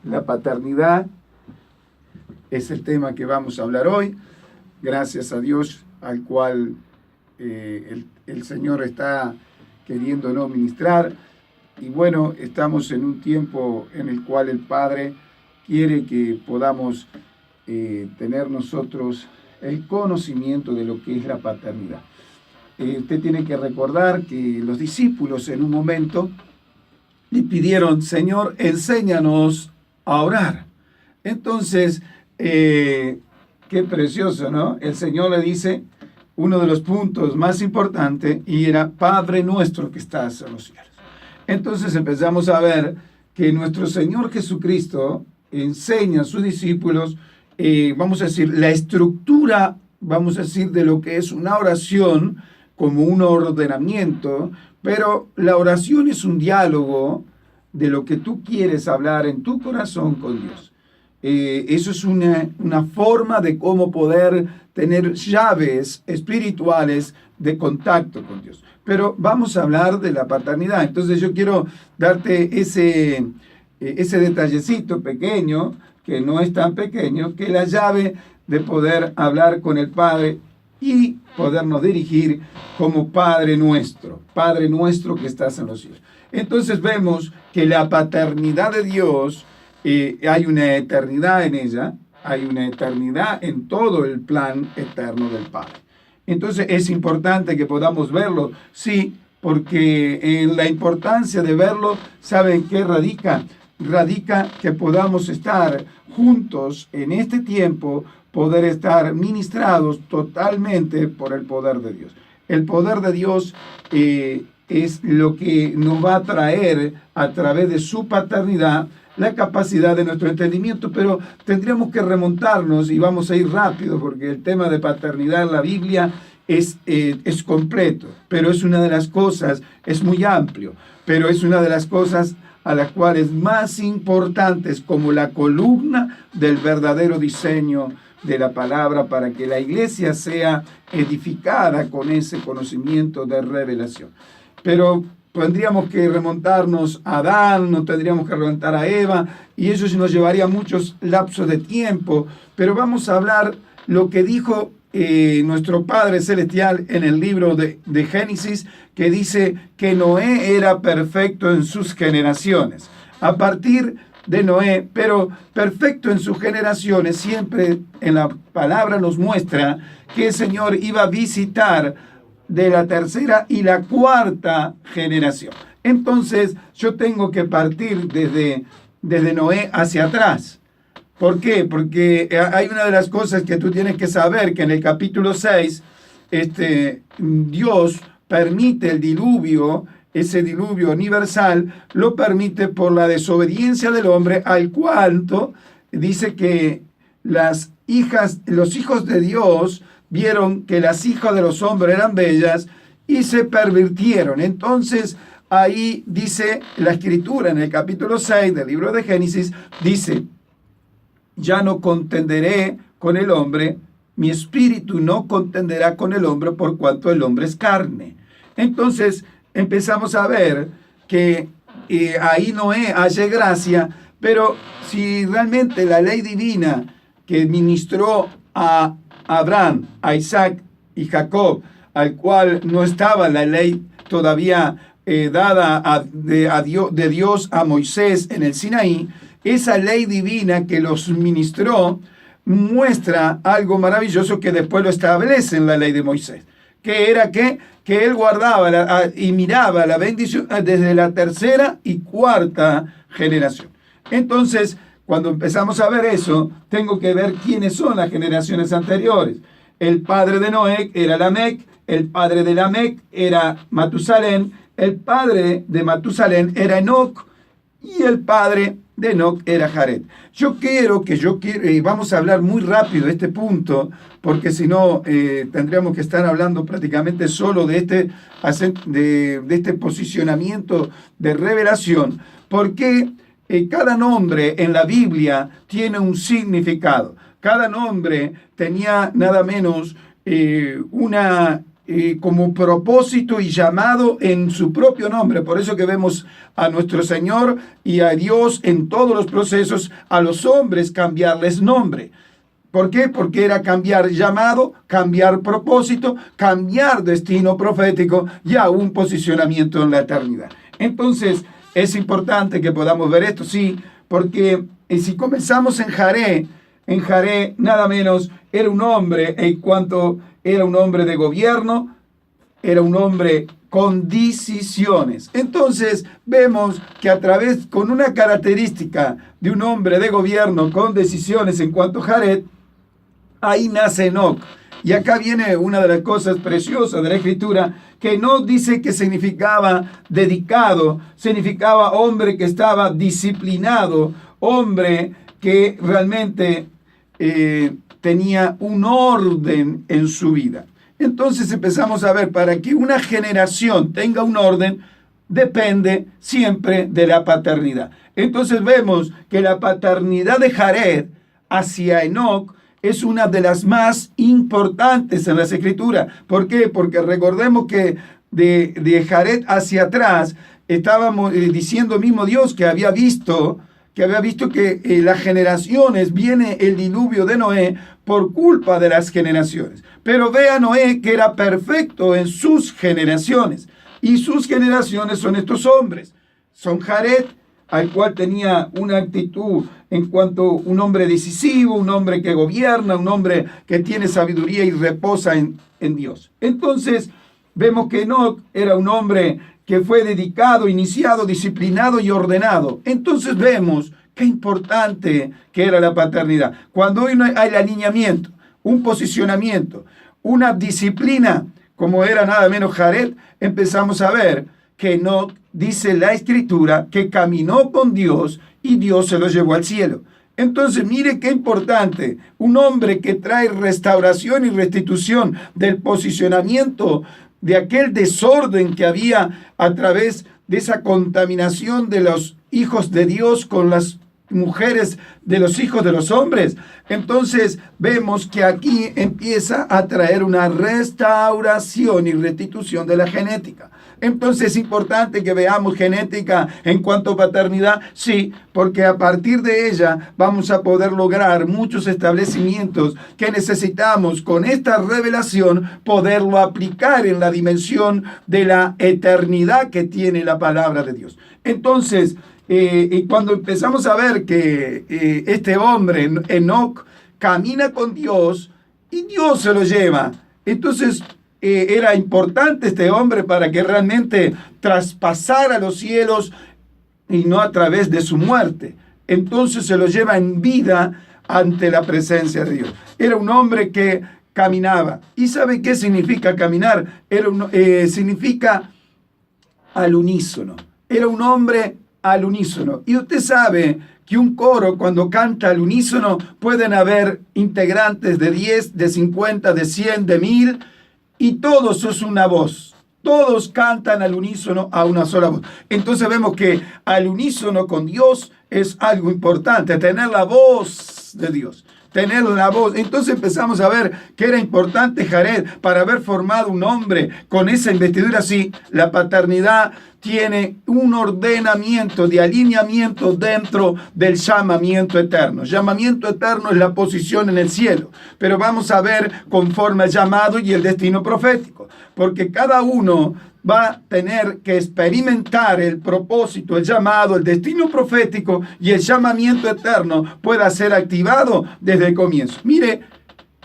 La paternidad es el tema que vamos a hablar hoy. Gracias a Dios, al cual el Señor está queriéndonos ministrar. Y bueno, estamos en un tiempo en el cual el Padre quiere que podamos tener nosotros el conocimiento de lo que es la paternidad. Usted tiene que recordar que los discípulos en un momento le pidieron: Señor, enséñanos a orar. Entonces, qué precioso, ¿no? El Señor le dice uno de los puntos más importantes, y era: Padre nuestro que estás en los cielos. Entonces empezamos a ver que nuestro Señor Jesucristo enseña a sus discípulos, vamos a decir, la estructura, vamos a decir, de lo que es una oración como un ordenamiento, pero la oración es un diálogo de lo que tú quieres hablar en tu corazón con Dios. Eso es una forma de cómo poder tener llaves espirituales de contacto con Dios. Pero vamos a hablar de la paternidad. Entonces yo quiero darte ese detallecito pequeño, que no es tan pequeño, que es la llave de poder hablar con el Padre y podernos dirigir como Padre nuestro que estás en los cielos. Entonces vemos que la paternidad de Dios, hay una eternidad en ella, hay una eternidad en todo el plan eterno del Padre. Entonces es importante que podamos verlo, sí, porque en la importancia de verlo, ¿saben qué radica? Radica que podamos estar juntos en este tiempo, poder estar ministrados totalmente por el poder de Dios. El poder de Dios es lo que nos va a traer a través de su paternidad la capacidad de nuestro entendimiento, pero tendríamos que remontarnos, y vamos a ir rápido porque el tema de paternidad en la Biblia es completo, pero es una de las cosas, es muy amplio, pero es una de las cosas a las cuales más importantes, como la columna del verdadero diseño de la palabra, para que la iglesia sea edificada con ese conocimiento de revelación. Pero tendríamos que remontarnos a Adán, no tendríamos que remontar a Eva, y eso nos llevaría muchos lapsos de tiempo, pero vamos a hablar lo que dijo nuestro Padre Celestial en el libro de Génesis, que dice que Noé era perfecto en sus generaciones. A partir de Noé, pero perfecto en sus generaciones, siempre en la palabra nos muestra que el Señor iba a visitar de la tercera y la cuarta generación. Entonces yo tengo que partir desde Noé hacia atrás. ¿Por qué? Porque hay una de las cosas que tú tienes que saber, que en el capítulo 6, Dios permite el diluvio, ese diluvio universal, lo permite por la desobediencia del hombre, al cual dice que los hijos de Dios vieron que las hijas de los hombres eran bellas y se pervirtieron. Entonces, ahí dice la Escritura, en el capítulo 6 del libro de Génesis, dice: ya no contenderé con el hombre, mi espíritu no contenderá con el hombre, por cuanto el hombre es carne. Entonces, empezamos a ver que ahí Noé hace gracia, pero si realmente la ley divina que ministró a Abraham, a Isaac y Jacob, al cual no estaba la ley todavía dada de Dios a Moisés en el Sinaí, esa ley divina que los ministró muestra algo maravilloso que después lo establece en la ley de Moisés, que era que él guardaba y miraba la bendición desde la tercera y cuarta generación. Entonces, cuando empezamos a ver eso, tengo que ver quiénes son las generaciones anteriores. El padre de Noé era Lamec, el padre de Lamec era Matusalén, el padre de Matusalén era Enoc, y el padre de Enoc era Jared. Vamos a hablar muy rápido de este punto, porque si no tendríamos que estar hablando prácticamente solo de este posicionamiento de revelación, porque cada nombre en la Biblia tiene un significado. Cada nombre tenía nada menos una como propósito y llamado en su propio nombre. Por eso que vemos a nuestro Señor y a Dios en todos los procesos, a los hombres cambiarles nombre. ¿Por qué? Porque era cambiar llamado, cambiar propósito, cambiar destino profético y aún posicionamiento en la eternidad. Entonces, es importante que podamos ver esto, sí, porque si comenzamos en Jaré nada menos era un hombre, en cuanto era un hombre de gobierno, era un hombre con decisiones. Entonces vemos que con una característica de un hombre de gobierno con decisiones en cuanto a Jared, ahí nace Enoc. Y acá viene una de las cosas preciosas de la Escritura, que Enoc dice que significaba dedicado, significaba hombre que estaba disciplinado, hombre que realmente tenía un orden en su vida. Entonces empezamos a ver, para que una generación tenga un orden, depende siempre de la paternidad. Entonces vemos que la paternidad de Jared hacia Enoc es una de las más importantes en las Escrituras. ¿Por qué? Porque recordemos que de Jared hacia atrás estábamos diciendo mismo Dios que había visto que las generaciones, viene el diluvio de Noé por culpa de las generaciones. Pero ve a Noé que era perfecto en sus generaciones. Y sus generaciones son estos hombres. Son Jared, al cual tenía una actitud en cuanto a un hombre decisivo, un hombre que gobierna, un hombre que tiene sabiduría y reposa en Dios. Entonces, vemos que Enoc era un hombre que fue dedicado, iniciado, disciplinado y ordenado. Entonces vemos qué importante que era la paternidad. Cuando hoy hay alineamiento, un posicionamiento, una disciplina, como era nada menos Jared, empezamos a ver que Enoc, dice la Escritura, que caminó con Dios y Dios se lo llevó al cielo. Entonces, mire qué importante, un hombre que trae restauración y restitución del posicionamiento de aquel desorden que había a través de esa contaminación de los hijos de Dios con las mujeres de los hijos de los hombres. Entonces vemos que aquí empieza a traer una restauración y restitución de la genética. Entonces es importante que veamos genética en cuanto a paternidad, sí, porque a partir de ella vamos a poder lograr muchos establecimientos que necesitamos con esta revelación poderlo aplicar en la dimensión de la eternidad que tiene la palabra de Dios. Entonces, y cuando empezamos a ver que este hombre, Enoc, camina con Dios y Dios se lo lleva, entonces era importante este hombre para que realmente traspasara los cielos y no a través de su muerte. Entonces se lo lleva en vida ante la presencia de Dios. Era un hombre que caminaba. ¿Y sabe qué significa caminar? Significa al unísono. Era un hombre al unísono. Y usted sabe que un coro, cuando canta al unísono, pueden haber integrantes de 10, de 50, de 100, de 1000, y todos es una voz. Todos cantan al unísono a una sola voz. Entonces vemos que al unísono con Dios es algo importante, tener la voz de Dios. Tener la voz. Entonces empezamos a ver que era importante Jared para haber formado un hombre con esa investidura. Sí, la paternidad tiene un ordenamiento de alineamiento dentro del llamamiento eterno. Llamamiento eterno es la posición en el cielo, pero vamos a ver conforme al llamado y el destino profético, porque cada uno va a tener que experimentar el propósito, el llamado, el destino profético y el llamamiento eterno pueda ser activado desde el comienzo. Mire,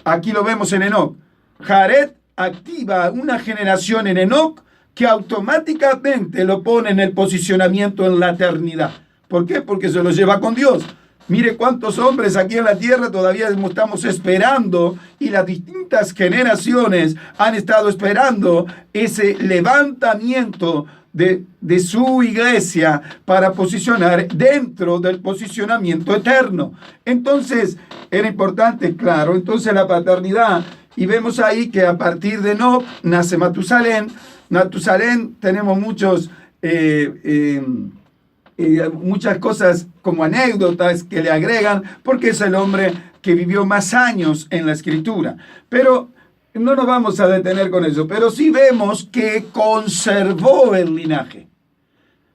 aquí lo vemos en Enoc. Jared activa una generación en Enoc que automáticamente lo pone en el posicionamiento en la eternidad. ¿Por qué? Porque se lo lleva con Dios. Mire cuántos hombres aquí en la tierra todavía estamos esperando y las distintas generaciones han estado esperando ese levantamiento de su iglesia para posicionar dentro del posicionamiento eterno. Entonces, era importante, claro, entonces la paternidad, y vemos ahí que a partir de Enoc nace Matusalén. Matusalén, tenemos muchas cosas como anécdotas que le agregan, porque es el hombre que vivió más años en la Escritura. Pero no nos vamos a detener con eso, pero sí vemos que conservó el linaje,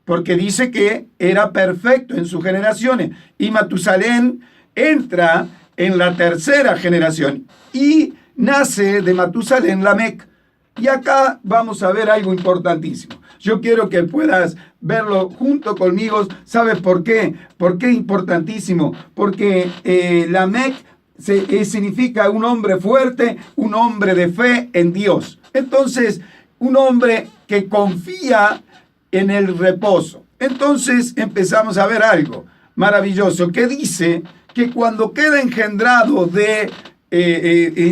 porque dice que era perfecto en sus generaciones, y Matusalén entra en la tercera generación, y nace de Matusalén Lamec. Y acá vamos a ver algo importantísimo. Yo quiero que puedas verlo junto conmigo. ¿Sabes por qué? ¿Por qué importantísimo? Porque Lamec significa un hombre fuerte, un hombre de fe en Dios. Entonces, un hombre que confía en el reposo. Entonces empezamos a ver algo maravilloso que dice que cuando queda engendrado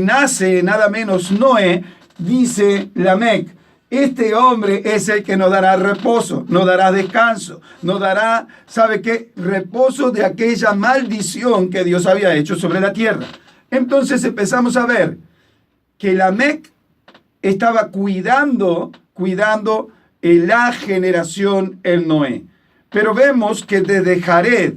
nace nada menos Noé, dice Lamec, este hombre es el que nos dará reposo, nos dará descanso, nos dará, ¿sabe qué? Reposo de aquella maldición que Dios había hecho sobre la tierra. Entonces empezamos a ver que Lamec estaba cuidando la generación en Noé. Pero vemos que desde Jared,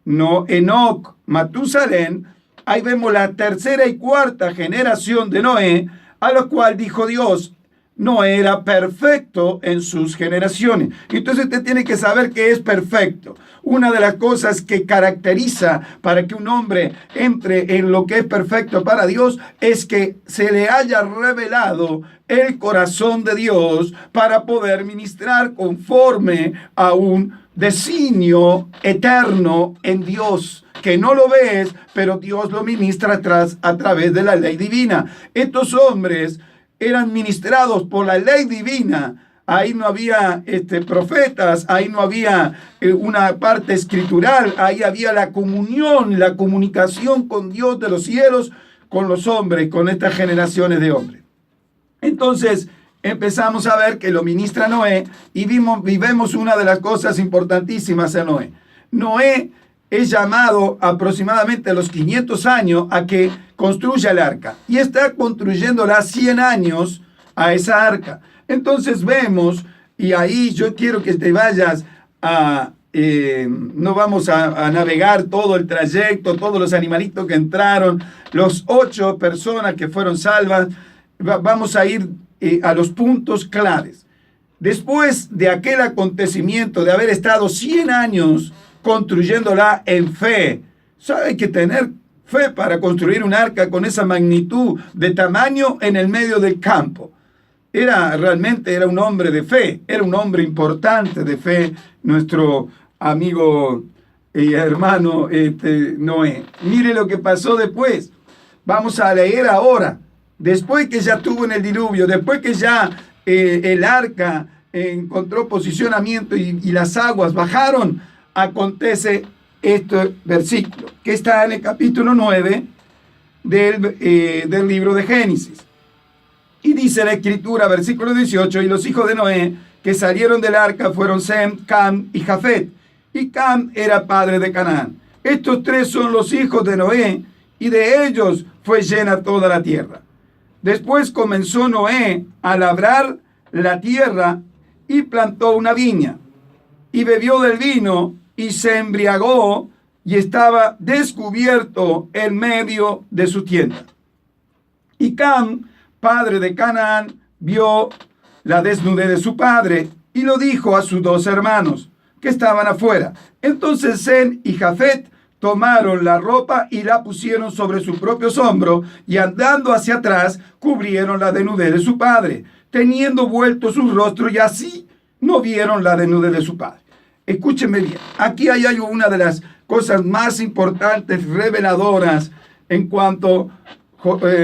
Enoc, Matusalén, ahí vemos la tercera y cuarta generación de Noé, a lo cual dijo Dios, Noé era perfecto en sus generaciones. Entonces usted tiene que saber que es perfecto. Una de las cosas que caracteriza para que un hombre entre en lo que es perfecto para Dios es que se le haya revelado el corazón de Dios para poder ministrar conforme a un designio eterno en Dios, que no lo ves, pero Dios lo ministra a través de la ley divina. Estos hombres eran ministrados por la ley divina. Ahí no había profetas, ahí no había una parte escritural, ahí había la comunión, la comunicación con Dios de los cielos, con los hombres, con estas generaciones de hombres. Entonces empezamos a ver que lo ministra Noé y vemos una de las cosas importantísimas en Noé. Noé es llamado aproximadamente a los 500 años a que construya el arca. Y está construyéndola 100 años a esa arca. Entonces vemos, y ahí yo quiero que te vayas no vamos a navegar todo el trayecto, todos los animalitos que entraron, los 8 personas que fueron salvas. Vamos a ir a los puntos claves. Después de aquel acontecimiento de haber estado 100 años construyéndola en fe. Hay que tener fe para construir un arca con esa magnitud de tamaño en el medio del campo. Realmente era un hombre de fe, era un hombre importante de fe, nuestro amigo y hermano Noé. Mire lo que pasó después. Vamos a leer ahora. Después que ya tuvo en el diluvio, después que ya el arca encontró posicionamiento y las aguas bajaron, acontece este versículo, que está en el capítulo 9 del libro de Génesis. Y dice la escritura, versículo 18, y los hijos de Noé que salieron del arca fueron Sem, Cam y Jafet. Y Cam era padre de Canaán. Estos 3 son los hijos de Noé, y de ellos fue llena toda la tierra. Después comenzó Noé a labrar la tierra y plantó una viña, y bebió del vino, y se embriagó, y estaba descubierto en medio de su tienda. Y Cam, padre de Canaán, vio la desnudez de su padre, y lo dijo a sus 2 hermanos, que estaban afuera. Entonces Sem y Jafet tomaron la ropa y la pusieron sobre sus propios hombros, y andando hacia atrás, cubrieron la desnudez de su padre, teniendo vuelto su rostro, y así no vieron la desnudez de su padre. Escúchenme bien, aquí hay una de las cosas más importantes, reveladoras, en cuanto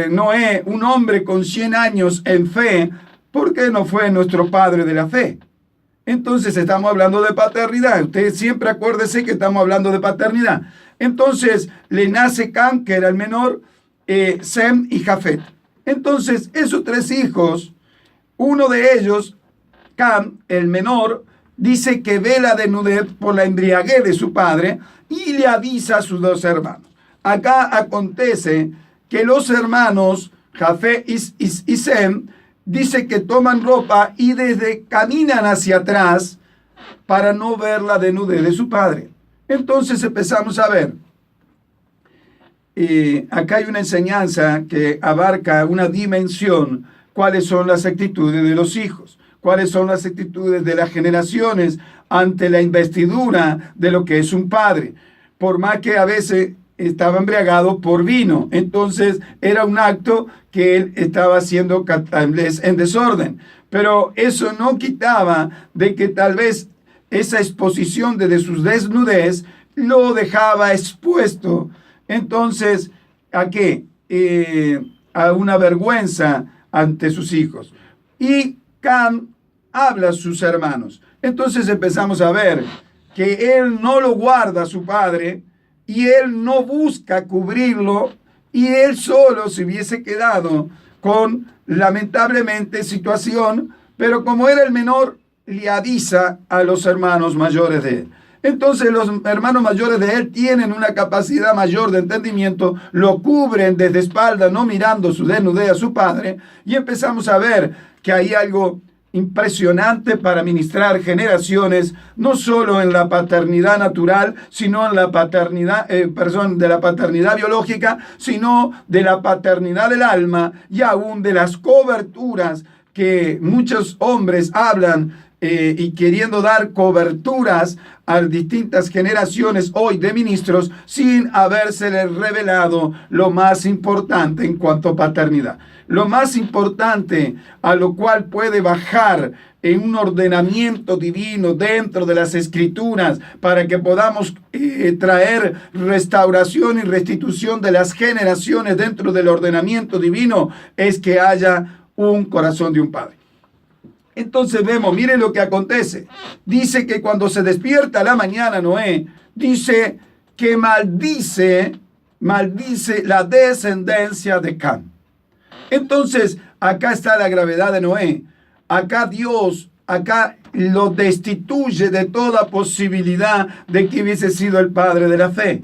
Noé, un hombre con 100 años en fe, ¿por qué no fue nuestro padre de la fe? Entonces estamos hablando de paternidad. Usted siempre acuérdese que estamos hablando de paternidad. Entonces le nace Cam, que era el menor, Sem y Jafet. Entonces esos 3 hijos, uno de ellos, Cam, el menor, dice que ve la desnudez por la embriaguez de su padre y le avisa a sus 2 hermanos. Acá acontece que los hermanos Jafet y Sem dice que toman ropa y caminan hacia atrás para no ver la desnudez de su padre. Entonces empezamos a ver. acá hay una enseñanza que abarca una dimensión, cuáles son las actitudes de los hijos, cuáles son las actitudes de las generaciones ante la investidura de lo que es un padre. Por más que a veces estaba embriagado por vino, entonces era un acto que él estaba haciendo tal vez en desorden, pero eso no quitaba de que tal vez esa exposición de su desnudez lo dejaba expuesto. Entonces, ¿a qué? A una vergüenza ante sus hijos. Y Cam habla a sus hermanos. Entonces empezamos a ver que él no lo guarda a su padre y él no busca cubrirlo y él solo se hubiese quedado con, lamentablemente, situación, pero como era el menor, le avisa a los hermanos mayores de él. Entonces los hermanos mayores de él tienen una capacidad mayor de entendimiento, lo cubren desde espalda, no mirando su desnudez a su padre, y empezamos a ver que hay algo impresionante para ministrar generaciones, no solo en la paternidad natural, sino en la paternidad, de la paternidad biológica, sino de la paternidad del alma y aún de las coberturas que muchos hombres hablan y queriendo dar coberturas a distintas generaciones hoy de ministros sin habérseles revelado lo más importante en cuanto a paternidad. Lo más importante a lo cual puede bajar en un ordenamiento divino dentro de las escrituras para que podamos traer restauración y restitución de las generaciones dentro del ordenamiento divino es que haya un corazón de un padre. Entonces vemos, miren lo que acontece. Dice que cuando se despierta a la mañana Noé, dice que maldice la descendencia de Cam. Entonces, acá está la gravedad de Noé. Acá Dios, lo destituye de toda posibilidad de que hubiese sido el padre de la fe.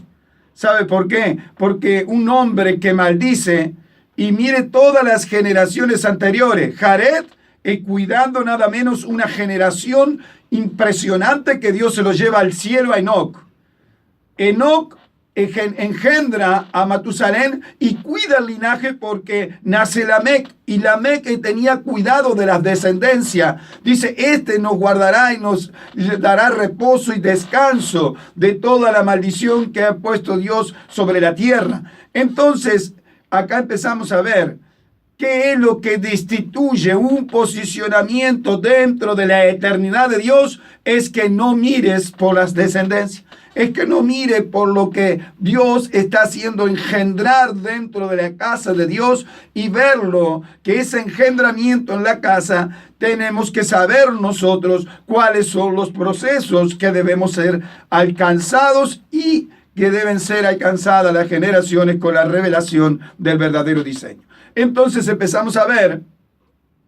¿Sabe por qué? Porque un hombre que maldice, y mire todas las generaciones anteriores, Jared, cuidando nada menos una generación impresionante que Dios se lo lleva al cielo a Enoc. Enoc engendra a Matusalén y cuida el linaje porque nace Lamec, y Lamec tenía cuidado de las descendencias. Dice, nos guardará y nos dará reposo y descanso de toda la maldición que ha puesto Dios sobre la tierra. Entonces, acá empezamos a ver qué es lo que destituye un posicionamiento dentro de la eternidad de Dios. Es que no mires por las descendencias. Es que no mire por lo que Dios está haciendo engendrar dentro de la casa de Dios y verlo, que ese engendramiento en la casa tenemos que saber nosotros cuáles son los procesos que debemos ser alcanzados y que deben ser alcanzadas las generaciones con la revelación del verdadero diseño. Entonces empezamos a ver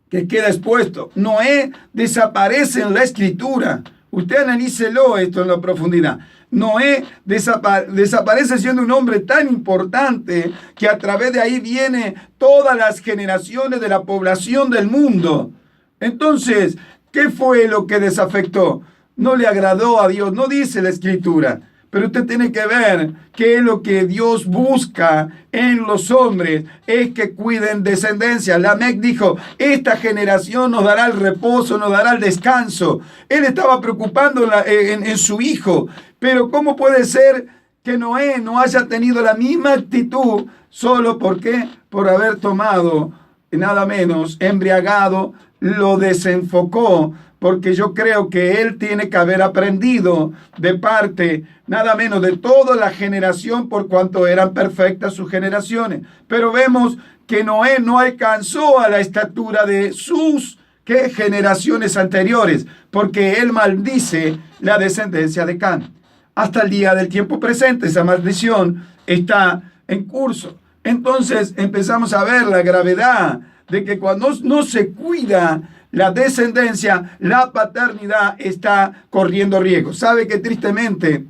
que queda expuesto. Noé desaparece en la escritura. Usted analícelo esto en la profundidad. Noé desaparece siendo un hombre tan importante que a través de ahí viene todas las generaciones de la población del mundo. Entonces, ¿qué fue lo que desafectó? No le agradó a Dios, no dice la escritura. Pero usted tiene que ver que lo que Dios busca en los hombres es que cuiden descendencia. Lamec dijo, esta generación nos dará el reposo, nos dará el descanso. Él estaba preocupando en su hijo. Pero ¿cómo puede ser que Noé no haya tenido la misma actitud solo porque por haber tomado nada menos embriagado, lo desenfocó? Porque yo creo que él tiene que haber aprendido de parte, nada menos, de toda la generación, por cuanto eran perfectas sus generaciones. Pero vemos que Noé no alcanzó a la estatura de sus generaciones anteriores, porque él maldice la descendencia de Cam. Hasta el día del tiempo presente, esa maldición está en curso. Entonces empezamos a ver la gravedad de que cuando no se cuida la descendencia, la paternidad está corriendo riesgo. Sabe que tristemente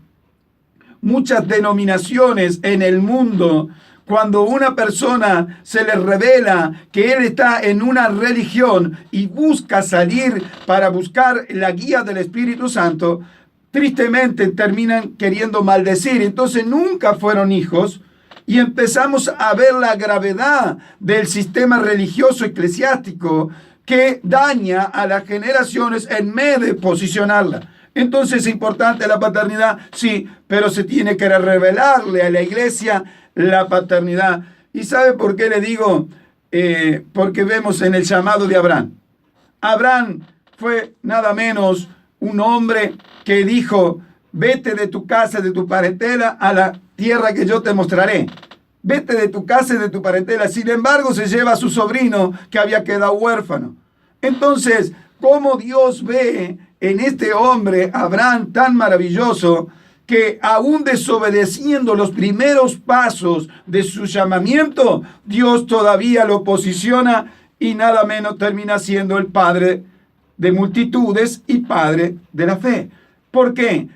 muchas denominaciones en el mundo, cuando una persona se le revela que él está en una religión y busca salir para buscar la guía del Espíritu Santo, tristemente terminan queriendo maldecir. Entonces nunca fueron hijos, y empezamos a ver la gravedad del sistema religioso eclesiástico que daña a las generaciones en vez de posicionarla. Entonces es importante la paternidad, sí, pero se tiene que revelarle a la iglesia la paternidad. ¿Y sabe por qué le digo? Porque vemos en el llamado de Abraham. Abraham fue nada menos un hombre que dijo: vete de tu casa, de tu parentela, a la tierra que yo te mostraré. Vete de tu casa y de tu parentela. Sin embargo, se lleva a su sobrino que había quedado huérfano. Entonces, ¿cómo Dios ve en este hombre, Abraham, tan maravilloso, que aún desobedeciendo los primeros pasos de su llamamiento, Dios todavía lo posiciona y nada menos termina siendo el padre de multitudes y padre de la fe? ¿Por qué?